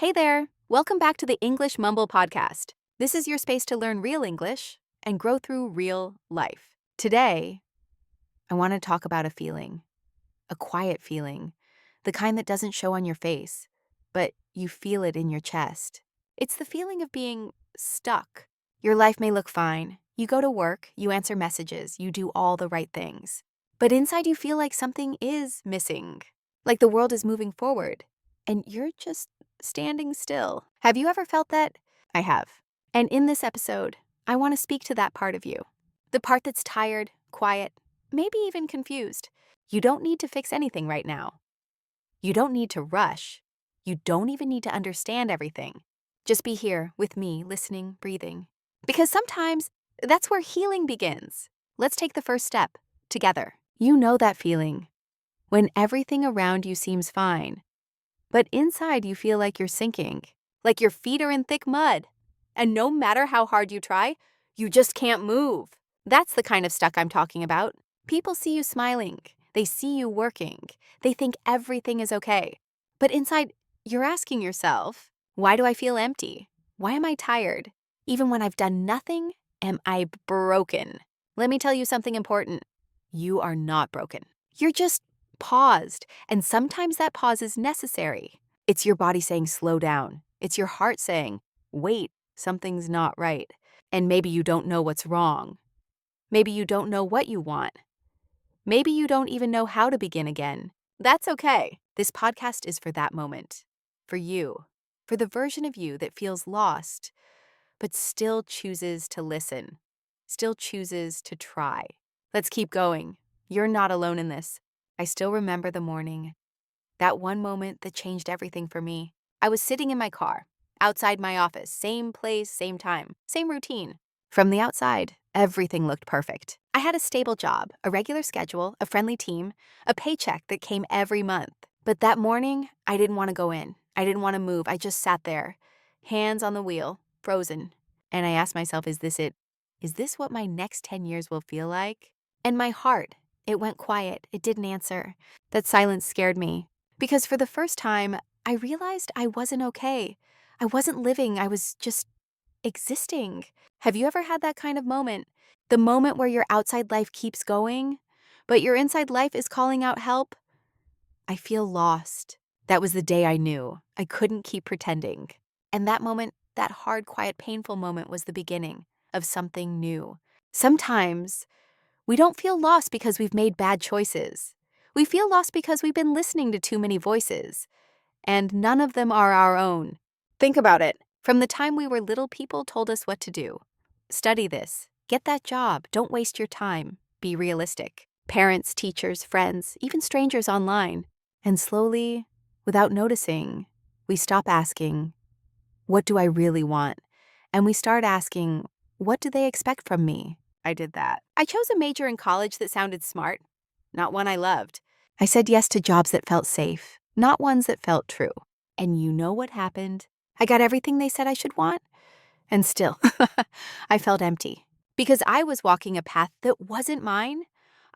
Hey there! Welcome back to the English Mumble podcast. This is your space to learn real English and grow through real life. Today, I want to talk about a feeling, a quiet feeling, the kind that doesn't show on your face, but you feel it in your chest. It's the feeling of being stuck. Your life may look fine. You go to work, you answer messages, you do all the right things. But inside you feel like something is missing, like the world is moving forward, and you're just standing still. Have you ever felt that? I have. And in this episode, I want to speak to that part of you. The part that's tired, quiet, maybe even confused. You don't need to fix anything right now. You don't need to rush. You don't even need to understand everything. Just be here with me, listening, breathing. Because sometimes that's where healing begins. Let's take the first step together. You know that feeling when everything around you seems fine, but inside you feel like you're sinking, like your feet are in thick mud. And no matter how hard you try, you just can't move. That's the kind of stuck I'm talking about. People see you smiling. They see you working. They think everything is okay. But inside, you're asking yourself, why do I feel empty? Why am I tired? Even when I've done nothing, am I broken? Let me tell you something important. You are not broken. You're just paused, and sometimes that pause is necessary. It's your body saying, slow down. It's your heart saying, wait, something's not right. And maybe you don't know what's wrong. Maybe you don't know what you want. Maybe you don't even know how to begin again. That's okay. This podcast is for that moment. For you. For the version of you that feels lost, but still chooses to listen. Still chooses to try. Let's keep going. You're not alone in this. I still remember the morning. That one moment that changed everything for me. I was sitting in my car, outside my office, same place, same time, same routine. From the outside, everything looked perfect. I had a stable job, a regular schedule, a friendly team, a paycheck that came every month. But that morning, I didn't want to go in. I didn't want to move. I just sat there, hands on the wheel, frozen. And I asked myself, is this it? Is this what my next 10 years will feel like? And my heart, it went quiet. It didn't answer. That silence scared me. Because for the first time, I realized I wasn't okay. I wasn't living. I was just existing. Have you ever had that kind of moment? The moment where your outside life keeps going, but your inside life is calling out help? I feel lost. That was the day I knew. I couldn't keep pretending. And that moment, that hard, quiet, painful moment was the beginning of something new. Sometimes we don't feel lost because we've made bad choices. We feel lost because we've been listening to too many voices, and none of them are our own. Think about it. From the time we were little, people told us what to do. Study this. Get that job. Don't waste your time. Be realistic. Parents, teachers, friends, even strangers online. And slowly, without noticing, we stop asking, what do I really want? And we start asking, what do they expect from me? I did that. I chose a major in college that sounded smart, not one I loved. I said yes to jobs that felt safe, not ones that felt true. And you know what happened? I got everything they said I should want, and still, I felt empty. Because I was walking a path that wasn't mine.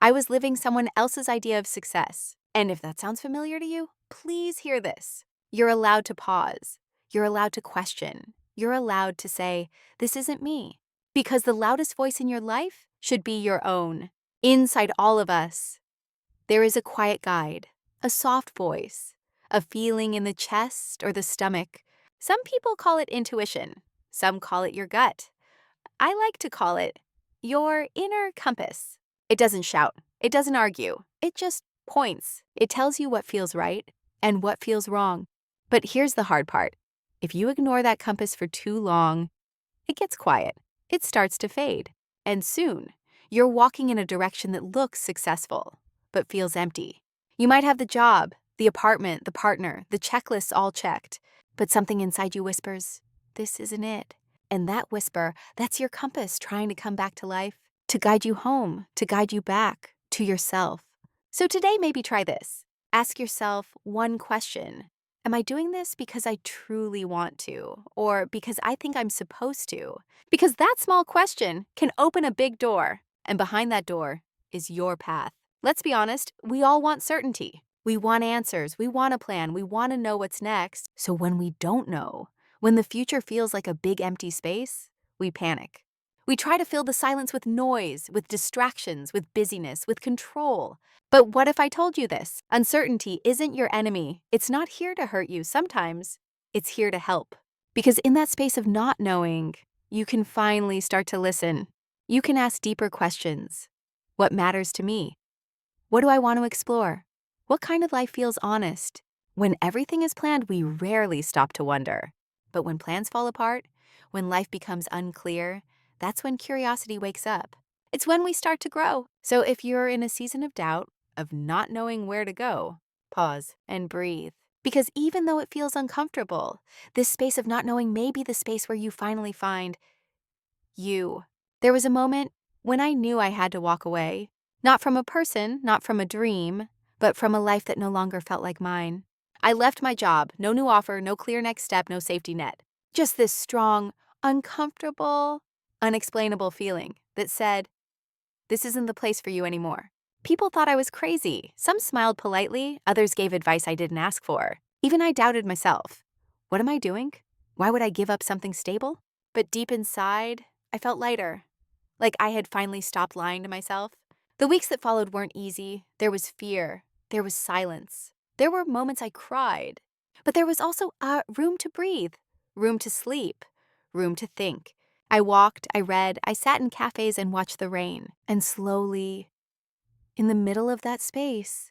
I was living someone else's idea of success. And if that sounds familiar to you, please hear this. You're allowed to pause. You're allowed to question. You're allowed to say, this isn't me. Because the loudest voice in your life should be your own. Inside all of us, there is a quiet guide, a soft voice, a feeling in the chest or the stomach. Some people call it intuition. Some call it your gut. I like to call it your inner compass. It doesn't shout. It doesn't argue. It just points. It tells you what feels right and what feels wrong. But here's the hard part. If you ignore that compass for too long, it gets quiet. It starts to fade. And soon, you're walking in a direction that looks successful, but feels empty. You might have the job, the apartment, the partner, the checklists all checked, but something inside you whispers, this isn't it. And that whisper, that's your compass trying to come back to life, to guide you home, to guide you back to yourself. So today, maybe try this. Ask yourself one question. Am I doing this because I truly want to, or because I think I'm supposed to? Because that small question can open a big door, and behind that door is your path. Let's be honest, we all want certainty. We want answers, we want a plan, we want to know what's next. So when we don't know, when the future feels like a big empty space, we panic. We try to fill the silence with noise, with distractions, with busyness, with control. But what if I told you this? Uncertainty isn't your enemy. It's not here to hurt you. Sometimes it's here to help. Because in that space of not knowing, you can finally start to listen. You can ask deeper questions. What matters to me? What do I want to explore? What kind of life feels honest? When everything is planned, we rarely stop to wonder. But when plans fall apart, when life becomes unclear, that's when curiosity wakes up. It's when we start to grow. So if you're in a season of doubt, of not knowing where to go, pause and breathe. Because even though it feels uncomfortable, this space of not knowing may be the space where you finally find you. There was a moment when I knew I had to walk away, not from a person, not from a dream, but from a life that no longer felt like mine. I left my job, no new offer, no clear next step, no safety net. Just this strong, uncomfortable, unexplainable feeling that said, this isn't the place for you anymore. People thought I was crazy. Some smiled politely, others gave advice I didn't ask for. Even I doubted myself. What am I doing? Why would I give up something stable? But deep inside, I felt lighter, like I had finally stopped lying to myself. The weeks that followed weren't easy. There was fear. There was silence. There were moments I cried. But there was also room to breathe, room to sleep, room to think. I walked, I read, I sat in cafes and watched the rain. And slowly, in the middle of that space,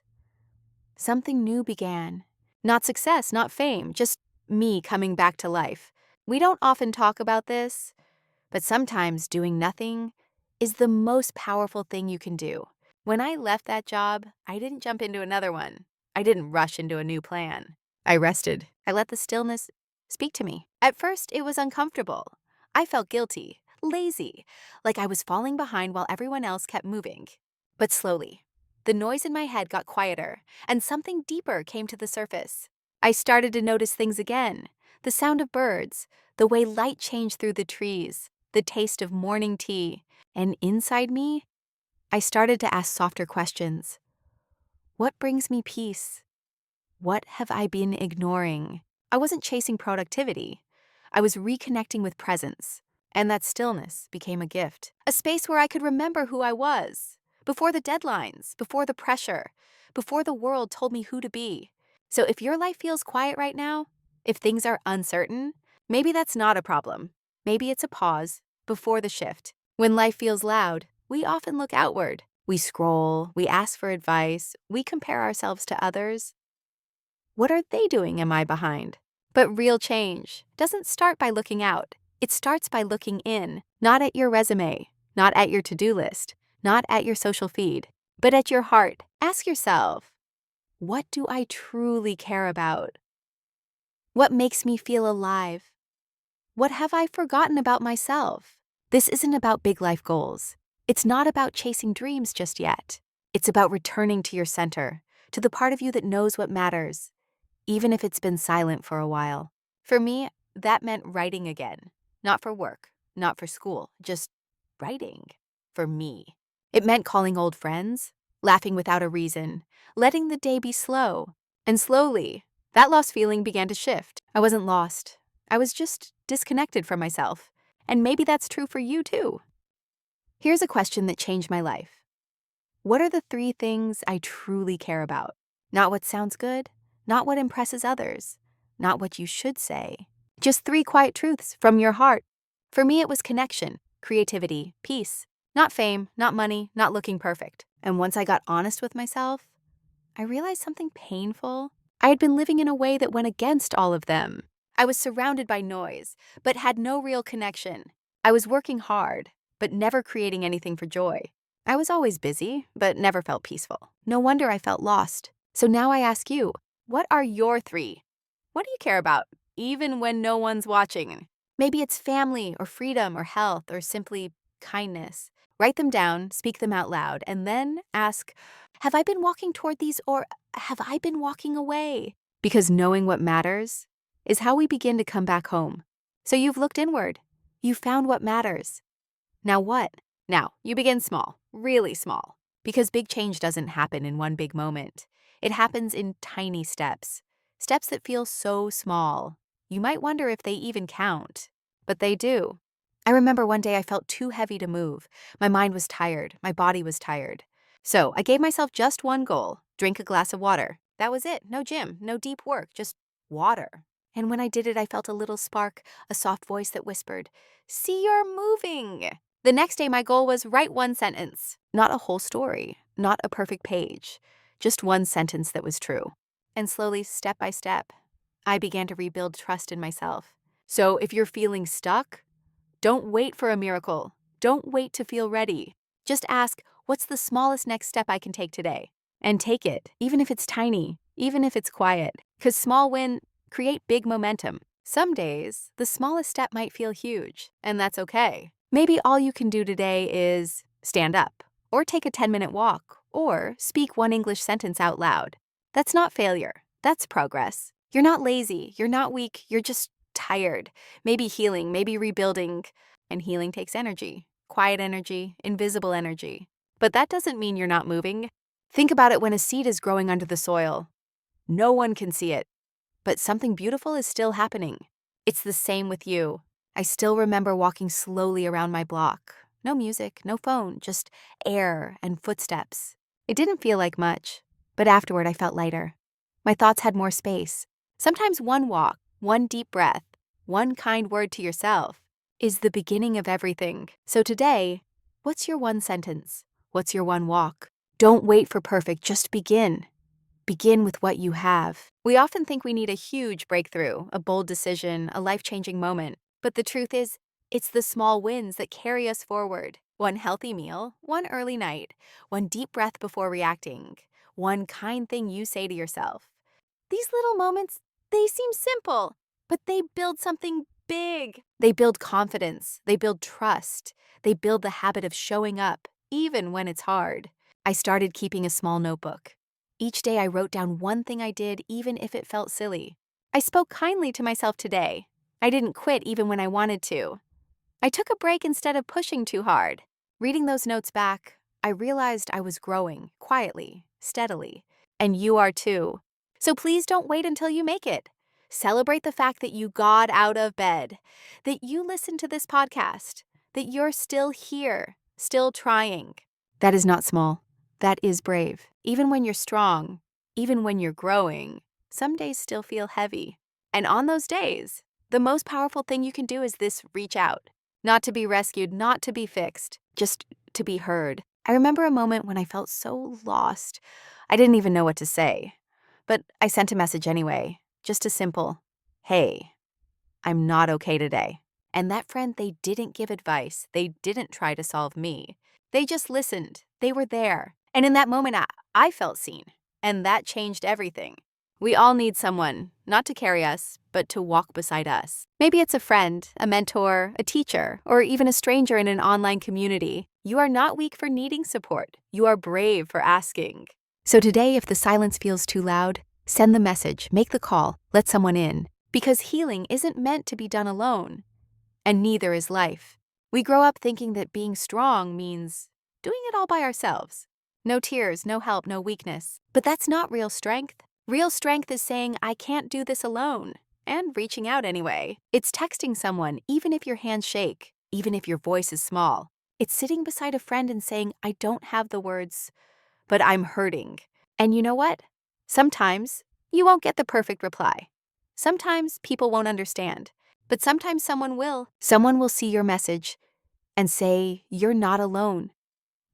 something new began. Not success, not fame, just me coming back to life. We don't often talk about this, but sometimes doing nothing is the most powerful thing you can do. When I left that job, I didn't jump into another one. I didn't rush into a new plan. I rested. I let the stillness speak to me. At first, it was uncomfortable. I felt guilty, lazy, like I was falling behind while everyone else kept moving. But slowly, the noise in my head got quieter, and something deeper came to the surface. I started to notice things again. The sound of birds, the way light changed through the trees, the taste of morning tea. And inside me, I started to ask softer questions. What brings me peace? What have I been ignoring? I wasn't chasing productivity. I was reconnecting with presence. And that stillness became a gift. A space where I could remember who I was. Before the deadlines, before the pressure, before the world told me who to be. So if your life feels quiet right now, if things are uncertain, maybe that's not a problem. Maybe it's a pause before the shift. When life feels loud, we often look outward. We scroll, we ask for advice, we compare ourselves to others. What are they doing? Am I behind? But real change doesn't start by looking out. It starts by looking in, not at your resume, not at your to-do list, not at your social feed, but at your heart. Ask yourself, what do I truly care about? What makes me feel alive? What have I forgotten about myself? This isn't about big life goals. It's not about chasing dreams just yet. It's about returning to your center, to the part of you that knows what matters, even if it's been silent for a while. For me, that meant writing again. Not for work, not for school, just writing for me. It meant calling old friends, laughing without a reason, letting the day be slow. And slowly, that lost feeling began to shift. I wasn't lost. I was just disconnected from myself. And maybe that's true for you too. Here's a question that changed my life. What are the 3 things I truly care about? Not what sounds good, not what impresses others, not what you should say. Just 3 quiet truths from your heart. For me, it was connection, creativity, peace. Not fame, not money, not looking perfect. And once I got honest with myself, I realized something painful. I had been living in a way that went against all of them. I was surrounded by noise, but had no real connection. I was working hard, but never creating anything for joy. I was always busy, but never felt peaceful. No wonder I felt lost. So now I ask you, what are your 3? What do you care about, even when no one's watching? Maybe it's family or freedom or health or simply kindness. Write them down, speak them out loud, and then ask, have I been walking toward these or have I been walking away? Because knowing what matters is how we begin to come back home. So you've looked inward. You found what matters. Now what? Now, you begin small, really small, because big change doesn't happen in one big moment. It happens in tiny steps, steps that feel so small. You might wonder if they even count, but they do. I remember one day I felt too heavy to move. My mind was tired, my body was tired. So I gave myself just one goal: drink a glass of water. That was it. No gym, no deep work, just water. And when I did it, I felt a little spark, a soft voice that whispered, "See, you're moving." The next day, my goal was write one sentence, not a whole story, not a perfect page, just one sentence that was true. And slowly, step by step, I began to rebuild trust in myself. So if you're feeling stuck, don't wait for a miracle. Don't wait to feel ready. Just ask, what's the smallest next step I can take today? And take it, even if it's tiny, even if it's quiet. Because small wins create big momentum. Some days, the smallest step might feel huge, and that's okay. Maybe all you can do today is stand up, or take a 10-minute walk, or speak one English sentence out loud. That's not failure. That's progress. You're not lazy. You're not weak. You're just tired. Maybe healing, maybe rebuilding. And healing takes energy. Quiet energy, invisible energy. But that doesn't mean you're not moving. Think about it when a seed is growing under the soil. No one can see it, but something beautiful is still happening. It's the same with you. I still remember walking slowly around my block. No music, no phone, just air and footsteps. It didn't feel like much, but afterward I felt lighter. My thoughts had more space. Sometimes one walk, one deep breath, one kind word to yourself is the beginning of everything. So today, what's your one sentence? What's your one walk? Don't wait for perfect, just begin. Begin with what you have. We often think we need a huge breakthrough, a bold decision, a life-changing moment. But the truth is, it's the small wins that carry us forward. One healthy meal, one early night, one deep breath before reacting, one kind thing you say to yourself. These little moments, they seem simple, but they build something big. They build confidence, they build trust, they build the habit of showing up, even when it's hard. I started keeping a small notebook. Each day I wrote down one thing I did, even if it felt silly. I spoke kindly to myself today. I didn't quit even when I wanted to. I took a break instead of pushing too hard. Reading those notes back, I realized I was growing, quietly, steadily. And you are too. So please don't wait until you make it. Celebrate the fact that you got out of bed, that you listened to this podcast, that you're still here, still trying. That is not small. That is brave. Even when you're strong, even when you're growing, some days still feel heavy. And on those days, the most powerful thing you can do is this: reach out. Not to be rescued, not to be fixed, just to be heard. I remember a moment when I felt so lost. I didn't even know what to say. But I sent a message anyway, just a simple, "Hey, I'm not okay today." And that friend, they didn't give advice. They didn't try to solve me. They just listened. They were there. And in that moment, I felt seen. And that changed everything. We all need someone, not to carry us, but to walk beside us. Maybe it's a friend, a mentor, a teacher, or even a stranger in an online community. You are not weak for needing support. You are brave for asking. So today, if the silence feels too loud, send the message, make the call, let someone in. Because healing isn't meant to be done alone. And neither is life. We grow up thinking that being strong means doing it all by ourselves. No tears, no help, no weakness. But that's not real strength. Real strength is saying, "I can't do this alone," and reaching out anyway. It's texting someone, even if your hands shake, even if your voice is small. It's sitting beside a friend and saying, "I don't have the words, but I'm hurting." And you know what? Sometimes you won't get the perfect reply. Sometimes people won't understand. But sometimes someone will. Someone will see your message and say, "You're not alone.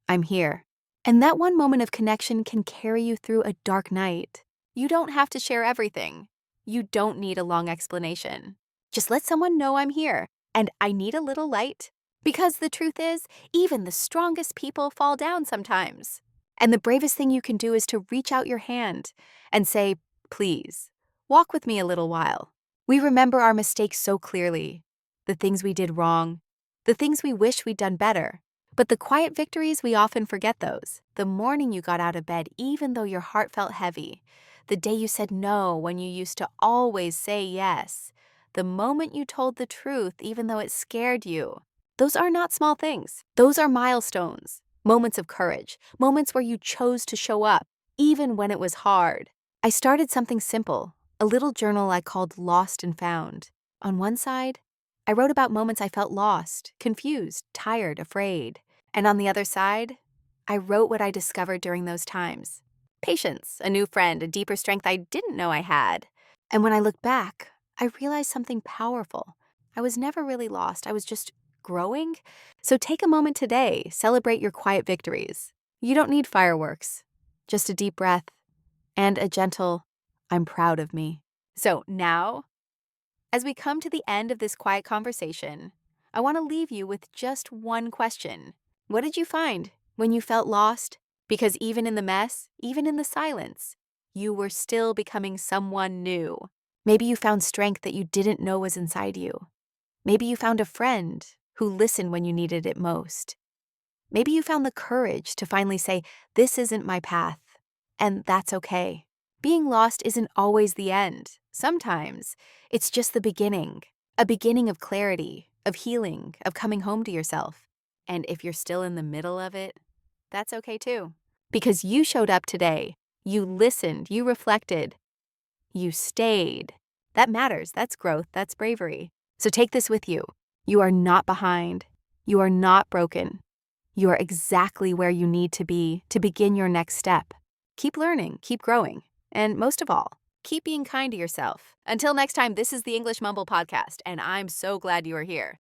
I'm here." And that one moment of connection can carry you through a dark night. You don't have to share everything. You don't need a long explanation. Just let someone know, "I'm here, and I need a little light." Because the truth is, even the strongest people fall down sometimes. And the bravest thing you can do is to reach out your hand and say, "Please, walk with me a little while." We remember our mistakes so clearly, the things we did wrong, the things we wish we'd done better. But the quiet victories, we often forget those. The morning you got out of bed, even though your heart felt heavy. The day you said no when you used to always say yes. The moment you told the truth, even though it scared you. Those are not small things. Those are milestones. Moments of courage. Moments where you chose to show up, even when it was hard. I started something simple, a little journal I called Lost and Found. On one side, I wrote about moments I felt lost, confused, tired, afraid. And on the other side, I wrote what I discovered during those times. Patience, a new friend, a deeper strength I didn't know I had. And when I look back, I realized something powerful. I was never really lost. I was just growing. So take a moment today, celebrate your quiet victories. You don't need fireworks, just a deep breath and a gentle, I'm proud of me. So now, as we come to the end of this quiet conversation, I want to leave you with just one question. What did you find when you felt lost? Because even in the mess, even in the silence, you were still becoming someone new. Maybe you found strength that you didn't know was inside you. Maybe you found a friend who listened when you needed it most. Maybe you found the courage to finally say, this isn't my path, and that's okay. Being lost isn't always the end. Sometimes it's just the beginning, a beginning of clarity, of healing, of coming home to yourself. And if you're still in the middle of it, that's okay too. Because you showed up today, you listened, you reflected, you stayed. That matters. That's growth. That's bravery. So take this with you. You are not behind. You are not broken. You are exactly where you need to be to begin your next step. Keep learning, keep growing, and most of all, keep being kind to yourself. Until next time, this is the English Mumble Podcast, and I'm so glad you are here.